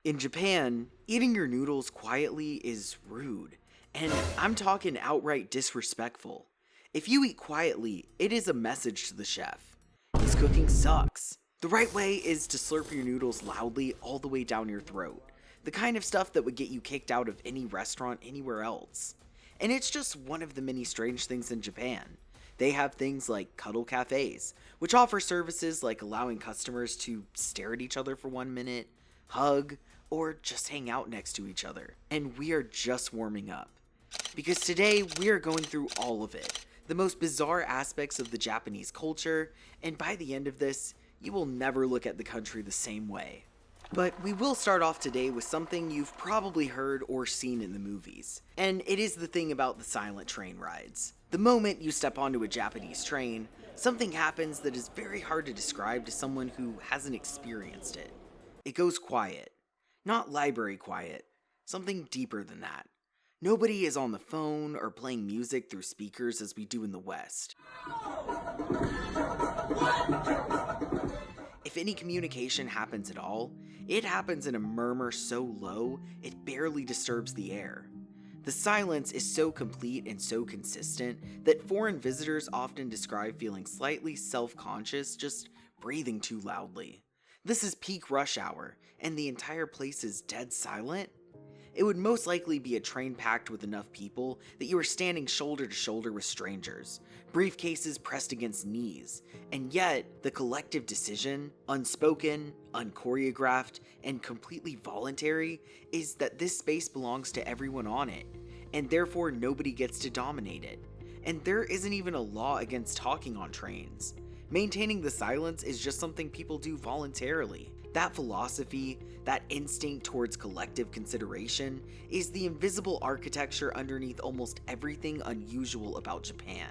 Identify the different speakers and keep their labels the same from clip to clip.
Speaker 1: In Japan, eating your noodles quietly is rude, and I'm talking outright disrespectful. If you eat quietly, it is a message to the chef. His cooking sucks. The right way is to slurp your noodles loudly all the way down your throat, the kind of stuff that would get you kicked out of any restaurant anywhere else. And it's just one of the many strange things in Japan. They have things like cuddle cafes, which offer services like allowing customers to stare at each other for 1 minute, hug, or just hang out next to each other. And we are just warming up. Because today we are going through all of it, the most bizarre aspects of the Japanese culture, and by the end of this, you will never look at the country the same way. But we will start off today with something you've probably heard or seen in the movies, and it is the thing about the silent train rides. The moment you step onto a Japanese train, something happens that is very hard to describe to someone who hasn't experienced it. It goes quiet. Not library quiet, something deeper than that. Nobody is on the phone or playing music through speakers as we do in the West. If any communication happens at all, it happens in a murmur so low it barely disturbs the air. The silence is so complete and so consistent that foreign visitors often describe feeling slightly self-conscious just breathing too loudly. This is peak rush hour, and the entire place is dead silent? It would most likely be a train packed with enough people that you are standing shoulder to shoulder with strangers, briefcases pressed against knees, and yet the collective decision, unspoken, unchoreographed, and completely voluntary, is that this space belongs to everyone on it, and therefore nobody gets to dominate it. And there isn't even a law against talking on trains. Maintaining the silence is just something people do voluntarily. That philosophy, that instinct towards collective consideration, is the invisible architecture underneath almost everything unusual about Japan.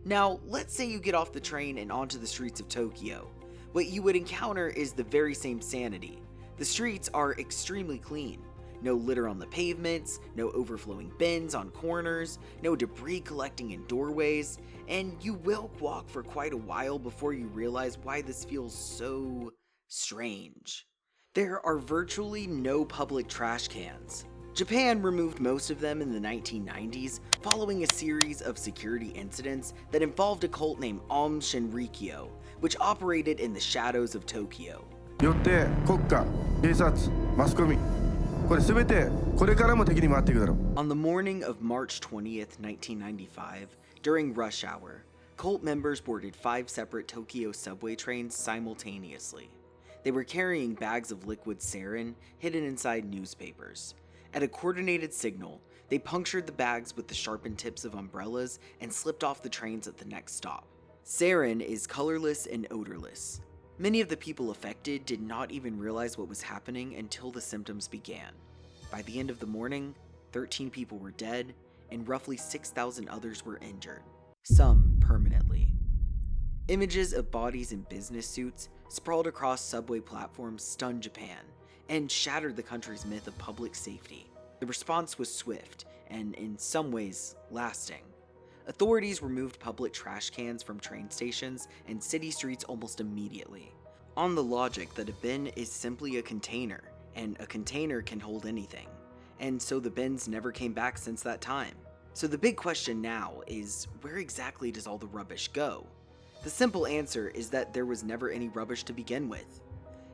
Speaker 1: Now, let's say you get off the train and onto the streets of Tokyo. What you would encounter is the very same sanity. The streets are extremely clean. No litter on the pavements, no overflowing bins on corners, no debris collecting in doorways, and you will walk for quite a while before you realize why this feels so strange. There are virtually no public trash cans. Japan removed most of them in the 1990s following a series of security incidents that involved a cult named Aum Shinrikyo, which operated in the shadows of Tokyo.
Speaker 2: よって国家、警察、マスコミ、これ全てこれからも敵に回っていくだろう。
Speaker 1: On the morning of March 20th, 1995, during rush hour, cult members boarded 5 separate Tokyo subway trains simultaneously. They were carrying bags of liquid sarin hidden inside newspapers. At a coordinated signal, they punctured the bags with the sharpened tips of umbrellas and slipped off the trains at the next stop. Sarin is colorless and odorless. Many of the people affected did not even realize what was happening until the symptoms began. By the end of the morning, 13 people were dead, and roughly 6,000 others were injured, some permanently. Images of bodies in business suits sprawled across subway platforms stunned Japan and shattered the country's myth of public safety. The response was swift and, in some ways, lasting. Authorities removed public trash cans from train stations and city streets almost immediately, on the logic that a bin is simply a container, and a container can hold anything. And so the bins never came back since that time. So the big question now is, where exactly does all the rubbish go? The simple answer is that there was never any rubbish to begin with.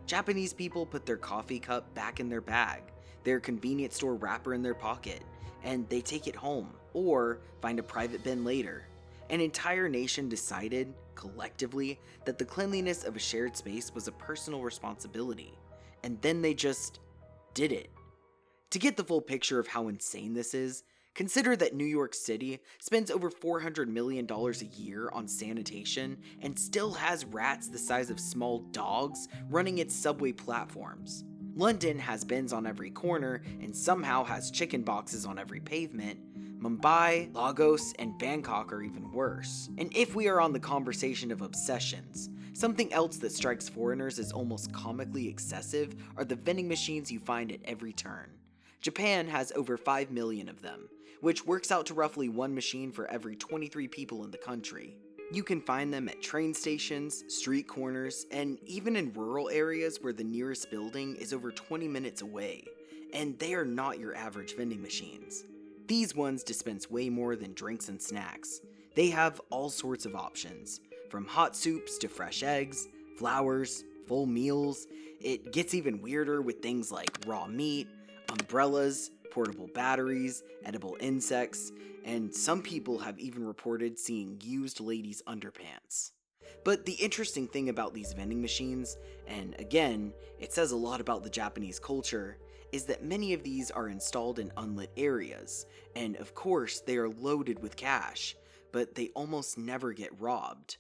Speaker 1: Japanese people put their coffee cup back in their bag, their convenience store wrapper in their pocket, and they take it home, or find a private bin later. An entire nation decided, collectively, that the cleanliness of a shared space was a personal responsibility, and then they just did it. To get the full picture of how insane this is, consider that New York City spends over $400 million a year on sanitation and still has rats the size of small dogs running its subway platforms. London has bins on every corner and somehow has chicken boxes on every pavement. Mumbai, Lagos, and Bangkok are even worse. And if we are on the conversation of obsessions, something else that strikes foreigners as almost comically excessive are the vending machines you find at every turn. Japan has over 5 million of them, which works out to roughly one machine for every 23 people in the country. You can find them at train stations, street corners, and even in rural areas where the nearest building is over 20 minutes away. And they are not your average vending machines. These ones dispense way more than drinks and snacks. They have all sorts of options, from hot soups to fresh eggs, flowers, full meals. It gets even weirder with things like raw meat, umbrellas, portable batteries, edible insects, and some people have even reported seeing used ladies' underpants. But the interesting thing about these vending machines, and again, it says a lot about the Japanese culture, is that many of these are installed in unlit areas, and of course they are loaded with cash, but they almost never get robbed.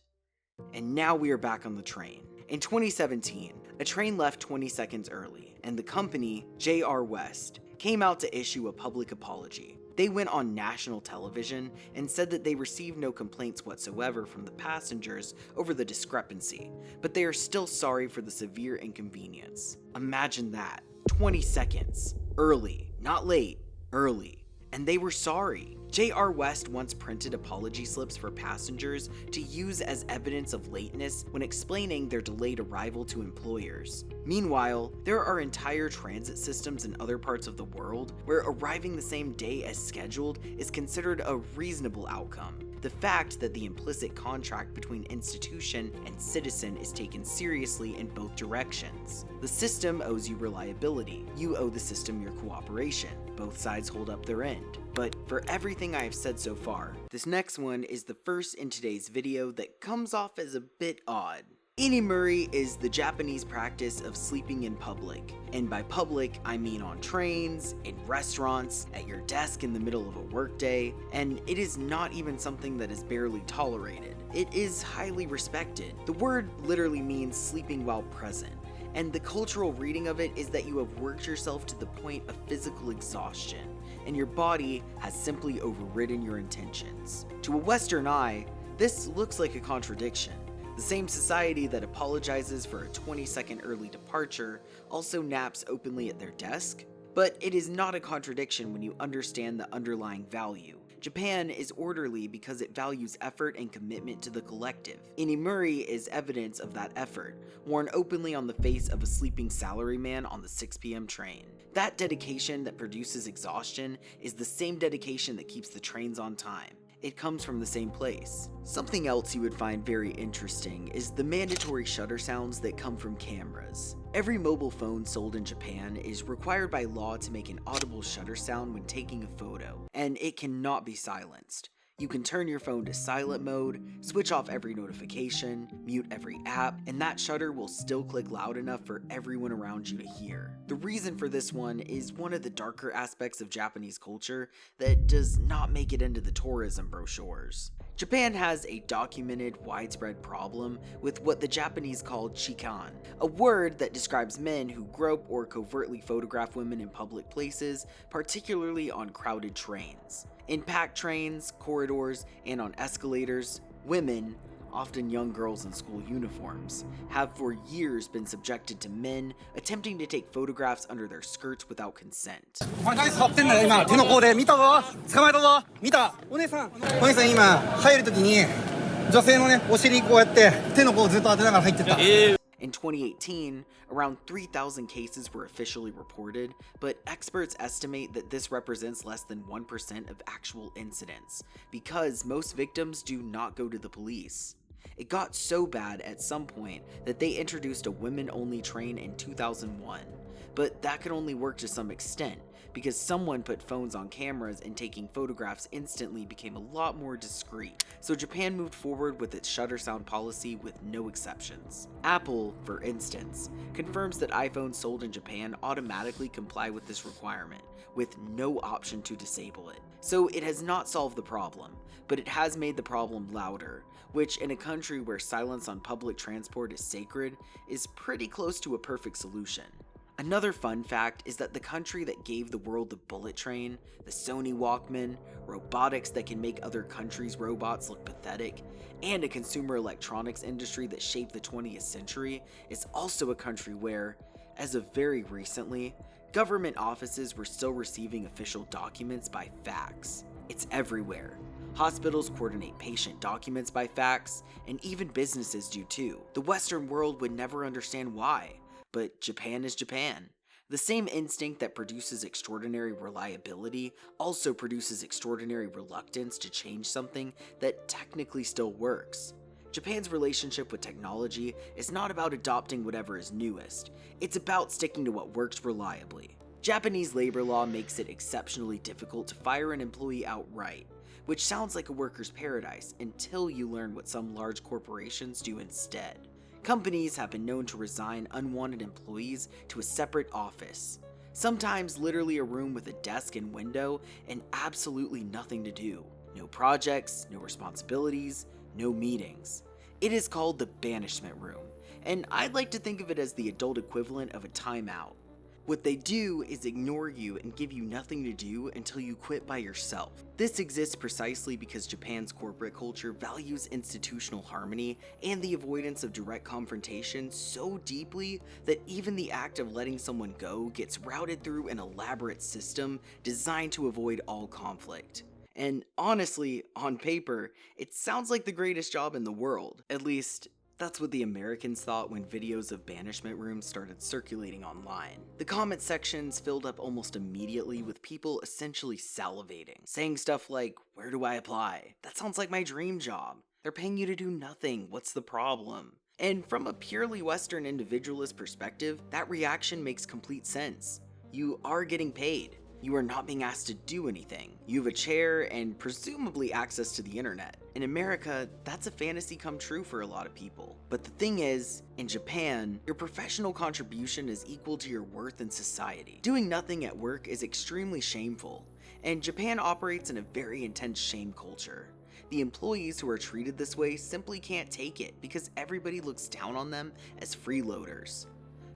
Speaker 1: And now we are back on the train. In 2017, a train left 20 seconds early, and the company, J.R. West, came out to issue a public apology. They went on national television and said that they received no complaints whatsoever from the passengers over the discrepancy, but they are still sorry for the severe inconvenience. Imagine that, 20 seconds, early, not late, early. And they were sorry. J.R. West once printed apology slips for passengers to use as evidence of lateness when explaining their delayed arrival to employers. Meanwhile, there are entire transit systems in other parts of the world where arriving the same day as scheduled is considered a reasonable outcome. The fact that the implicit contract between institution and citizen is taken seriously in both directions. The system owes you reliability. You owe the system your cooperation. Both sides hold up their end. But for everything I have said so far, this next one is the first in today's video that comes off as a bit odd. Inimuri is the Japanese practice of sleeping in public, and by public I mean on trains, in restaurants, at your desk in the middle of a workday, and it is not even something that is barely tolerated. It is highly respected. The word literally means sleeping while present, and the cultural reading of it is that you have worked yourself to the point of physical exhaustion, and your body has simply overridden your intentions. To a Western eye, this looks like a contradiction. The same society that apologizes for a 20-second early departure also naps openly at their desk. But it is not a contradiction when you understand the underlying value. Japan is orderly because it values effort and commitment to the collective. Inimuri is evidence of that effort, worn openly on the face of a sleeping salaryman on the 6 p.m. train. That dedication that produces exhaustion is the same dedication that keeps the trains on time. It comes from the same place. Something else you would find very interesting is the mandatory shutter sounds that come from cameras. Every mobile phone sold in Japan is required by law to make an audible shutter sound when taking a photo, and it cannot be silenced. You can turn your phone to silent mode, switch off every notification, mute every app, and that shutter will still click loud enough for everyone around you to hear. The reason for this one is one of the darker aspects of Japanese culture that does not make it into the tourism brochures. Japan has a documented, widespread problem with what the Japanese call chikan, a word that describes men who grope or covertly photograph women in public places, particularly on crowded trains. In packed trains, corridors, and on escalators, women, often young girls in school uniforms, have for years been subjected to men attempting to take photographs under their skirts without consent.
Speaker 3: お前何触ってんだよ今手の甲で見たぞ捕まえたぞ見たお姉さん今入るときに女性のねお尻こうやって手の甲をずっと当てながら入ってった
Speaker 1: In 2018, around 3,000 cases were officially reported, but experts estimate that this represents less than 1% of actual incidents, because most victims do not go to the police. It got so bad at some point that they introduced a women-only train in 2001, but that could only work to some extent, because someone put phones on cameras and taking photographs instantly became a lot more discreet, so Japan moved forward with its shutter sound policy with no exceptions. Apple, for instance, confirms that iPhones sold in Japan automatically comply with this requirement, with no option to disable it. So it has not solved the problem, but it has made the problem louder, which in a country where silence on public transport is sacred, is pretty close to a perfect solution. Another fun fact is that the country that gave the world the bullet train, the Sony Walkman, robotics that can make other countries' robots look pathetic, and a consumer electronics industry that shaped the 20th century is also a country where, as of very recently, government offices were still receiving official documents by fax. It's everywhere. Hospitals coordinate patient documents by fax, and even businesses do too. The Western world would never understand why, but Japan is Japan. The same instinct that produces extraordinary reliability also produces extraordinary reluctance to change something that technically still works. Japan's relationship with technology is not about adopting whatever is newest, it's about sticking to what works reliably. Japanese labor law makes it exceptionally difficult to fire an employee outright, which sounds like a worker's paradise until you learn what some large corporations do instead. Companies have been known to resign unwanted employees to a separate office, sometimes literally a room with a desk and window and absolutely nothing to do. No projects, no responsibilities, no meetings. It is called the banishment room, and I'd like to think of it as the adult equivalent of a timeout. What they do is ignore you and give you nothing to do until you quit by yourself. This exists precisely because Japan's corporate culture values institutional harmony and the avoidance of direct confrontation so deeply that even the act of letting someone go gets routed through an elaborate system designed to avoid all conflict. And honestly, on paper, it sounds like the greatest job in the world. At least, that's what the Americans thought when videos of banishment rooms started circulating online. The comment sections filled up almost immediately with people essentially salivating, saying stuff like, "Where do I apply? That sounds like my dream job. They're paying you to do nothing. What's the problem?" And from a purely Western individualist perspective, that reaction makes complete sense. You are getting paid. You are not being asked to do anything. You have a chair and presumably access to the internet. In America, that's a fantasy come true for a lot of people. But the thing is, in Japan, your professional contribution is equal to your worth in society. Doing nothing at work is extremely shameful, and Japan operates in a very intense shame culture. The employees who are treated this way simply can't take it because everybody looks down on them as freeloaders.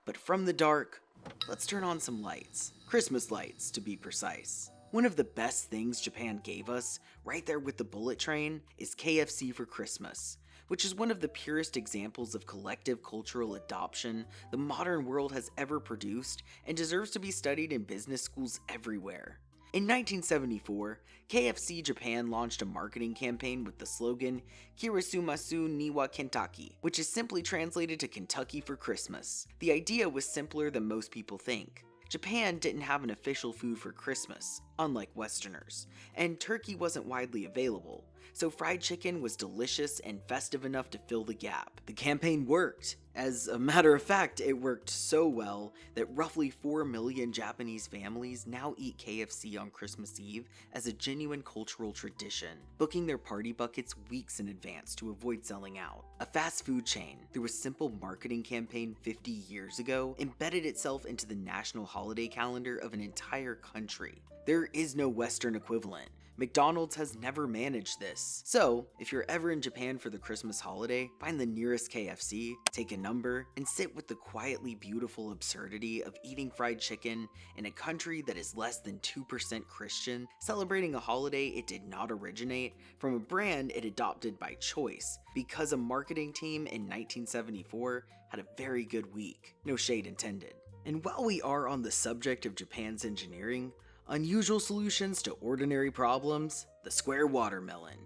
Speaker 1: But from the dark, let's turn on some lights. Christmas lights, to be precise. One of the best things Japan gave us, right there with the bullet train, is KFC for Christmas, which is one of the purest examples of collective cultural adoption the modern world has ever produced and deserves to be studied in business schools everywhere. In 1974, KFC Japan launched a marketing campaign with the slogan Kirisumasu Niwa Kentucky, which is simply translated to Kentucky for Christmas. The idea was simpler than most people think. Japan didn't have an official food for Christmas, unlike Westerners, and turkey wasn't widely available, so fried chicken was delicious and festive enough to fill the gap. The campaign worked. As a matter of fact, it worked so well that roughly 4 million Japanese families now eat KFC on Christmas Eve as a genuine cultural tradition, booking their party buckets weeks in advance to avoid selling out. A fast food chain, through a simple marketing campaign 50 years ago, embedded itself into the national holiday calendar of an entire country. There is no Western equivalent. McDonald's has never managed this. So, if you're ever in Japan for the Christmas holiday, find the nearest KFC, take a number, and sit with the quietly beautiful absurdity of eating fried chicken in a country that is less than 2% Christian, celebrating a holiday it did not originate from a brand it adopted by choice because a marketing team in 1974 had a very good week. No shade intended. And while we are on the subject of Japan's engineering, unusual solutions to ordinary problems, the square watermelon.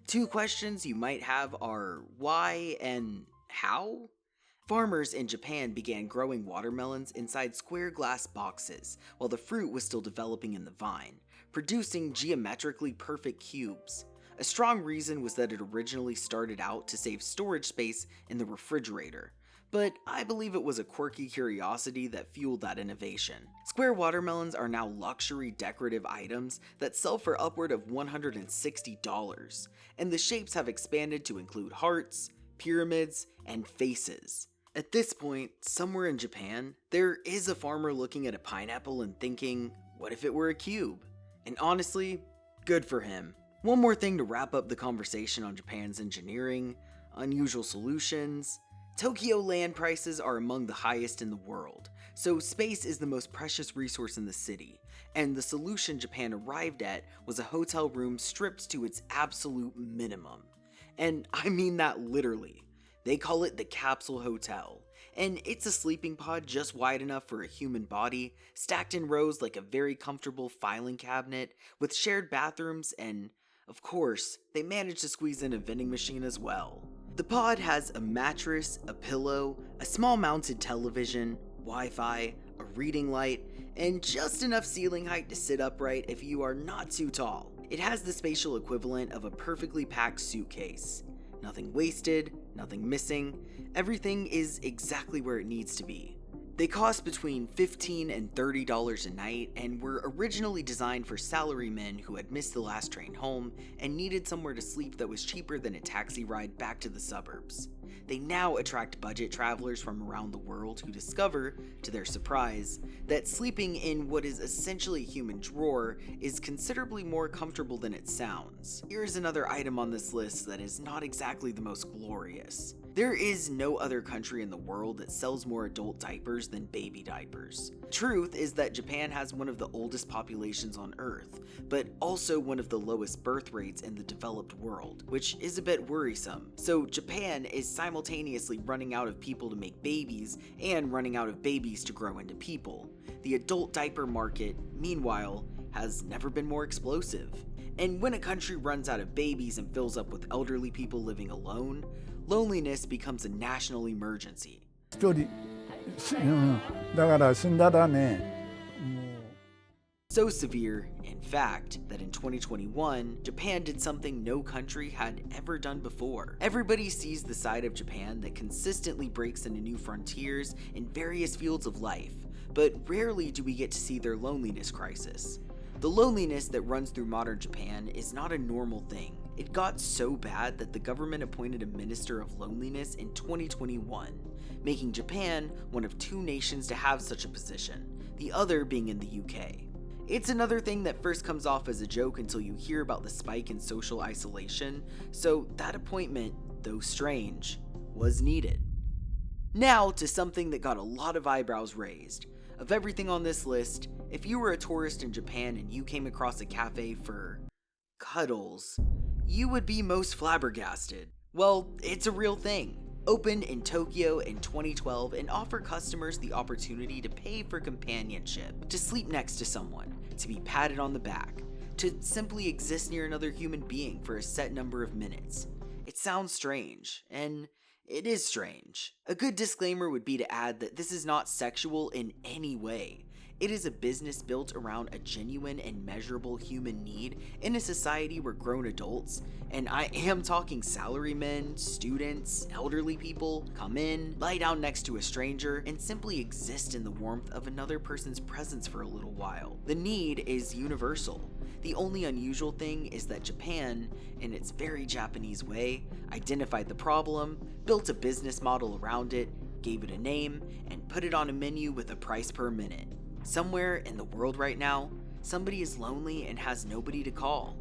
Speaker 1: Two questions you might have are why and how? Farmers in Japan began growing watermelons inside square glass boxes while the fruit was still developing in the vine, producing geometrically perfect cubes. A strong reason was that it originally started out to save storage space in the refrigerator, but I believe it was a quirky curiosity that fueled that innovation. Square watermelons are now luxury decorative items that sell for upward of $160, and the shapes have expanded to include hearts, pyramids, and faces. At this point, somewhere in Japan, there is a farmer looking at a pineapple and thinking, what if it were a cube? And honestly, good for him. One more thing to wrap up the conversation on Japan's engineering, unusual solutions. Tokyo land prices are among the highest in the world, so space is the most precious resource in the city, and the solution Japan arrived at was a hotel room stripped to its absolute minimum. And I mean that literally. They call it the capsule hotel, and it's a sleeping pod just wide enough for a human body, stacked in rows like a very comfortable filing cabinet, with shared bathrooms and Of course, they managed to squeeze in a vending machine as well. The pod has a mattress, a pillow, a small mounted television, Wi-Fi, a reading light, and just enough ceiling height to sit upright if you are not too tall. It has the spatial equivalent of a perfectly packed suitcase. Nothing wasted, nothing missing, everything is exactly where it needs to be. They cost between $15 and $30 a night and were originally designed for salarymen who had missed the last train home and needed somewhere to sleep that was cheaper than a taxi ride back to the suburbs. They now attract budget travelers from around the world who discover, to their surprise, that sleeping in what is essentially a human drawer is considerably more comfortable than it sounds. Here's another item on this list that is not exactly the most glorious. There is no other country in the world that sells more adult diapers than baby diapers. Truth is that Japan has one of the oldest populations on Earth, but also one of the lowest birth rates in the developed world, which is a bit worrisome. So Japan is simultaneously running out of people to make babies and running out of babies to grow into people. The adult diaper market, meanwhile, has never been more explosive. And when a country runs out of babies and fills up with elderly people living alone, loneliness becomes a national emergency.
Speaker 4: 一人、だから死んだらね、
Speaker 1: So severe, in fact, that in 2021, Japan did something no country had ever done before. Everybody sees the side of Japan that consistently breaks into new frontiers in various fields of life, but rarely do we get to see their loneliness crisis. The loneliness that runs through modern Japan is not a normal thing. It got so bad that the government appointed a minister of loneliness in 2021, making Japan one of two nations to have such a position, the other being in the UK. It's another thing that first comes off as a joke until you hear about the spike in social isolation, so that appointment, though strange, was needed. Now to something that got a lot of eyebrows raised. Of everything on this list, if you were a tourist in Japan and you came across a cafe for cuddles, you would be most flabbergasted. Well, it's a real thing. Opened in Tokyo in 2012 and offer customers the opportunity to pay for companionship, to sleep next to someone, to be patted on the back, to simply exist near another human being for a set number of minutes. It sounds strange, and it is strange. A good disclaimer would be to add that this is not sexual in any way. It is a business built around a genuine and measurable human need in a society where grown adults, and I am talking salarymen, students, elderly people, come in, lie down next to a stranger, and simply exist in the warmth of another person's presence for a little while. The need is universal. The only unusual thing is that Japan, in its very Japanese way, identified the problem, built a business model around it, gave it a name, and put it on a menu with a price per minute. Somewhere in the world right now, somebody is lonely and has nobody to call.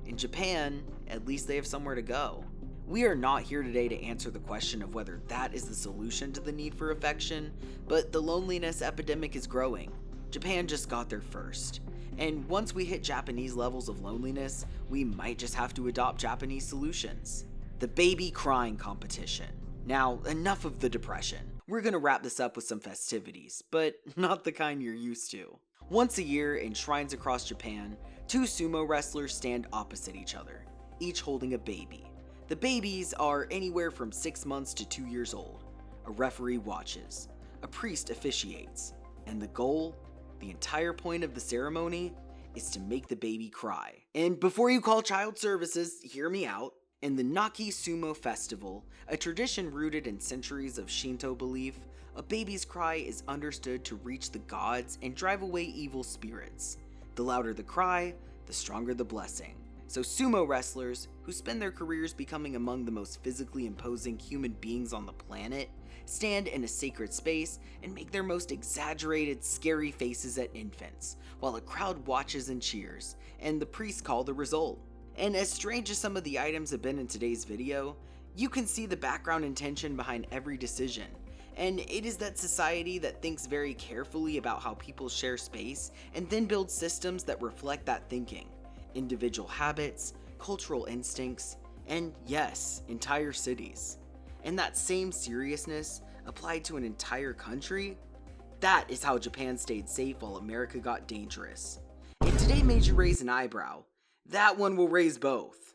Speaker 1: In Japan, at least they have somewhere to go. We are not here today to answer the question of whether that is the solution to the need for affection, but the loneliness epidemic is growing. Japan just got there first. And once we hit Japanese levels of loneliness, we might just have to adopt Japanese solutions. The baby crying competition. Now, enough of the depression. We're gonna wrap this up with some festivities, but not the kind you're used to. Once a year, in shrines across Japan, two sumo wrestlers stand opposite each other, each holding a baby. The babies are anywhere from 6 months to 2 years old. A referee watches, a priest officiates, and the goal, the entire point of the ceremony, is to make the baby cry. And before you call child services, hear me out. In the Naki Sumo Festival, a tradition rooted in centuries of Shinto belief, a baby's cry is understood to reach the gods and drive away evil spirits. The louder the cry, the stronger the blessing. So sumo wrestlers, who spend their careers becoming among the most physically imposing human beings on the planet, stand in a sacred space and make their most exaggerated, scary faces at infants, while a crowd watches and cheers, and the priests call the result. And as strange as some of the items have been in today's video, you can see the background intention behind every decision. And it is that society that thinks very carefully about how people share space and then builds systems that reflect that thinking. Individual habits, cultural instincts, and yes, entire cities. And that same seriousness applied to an entire country? That is how Japan stayed safe while America got dangerous. If today made you raise an eyebrow, That one will raise both.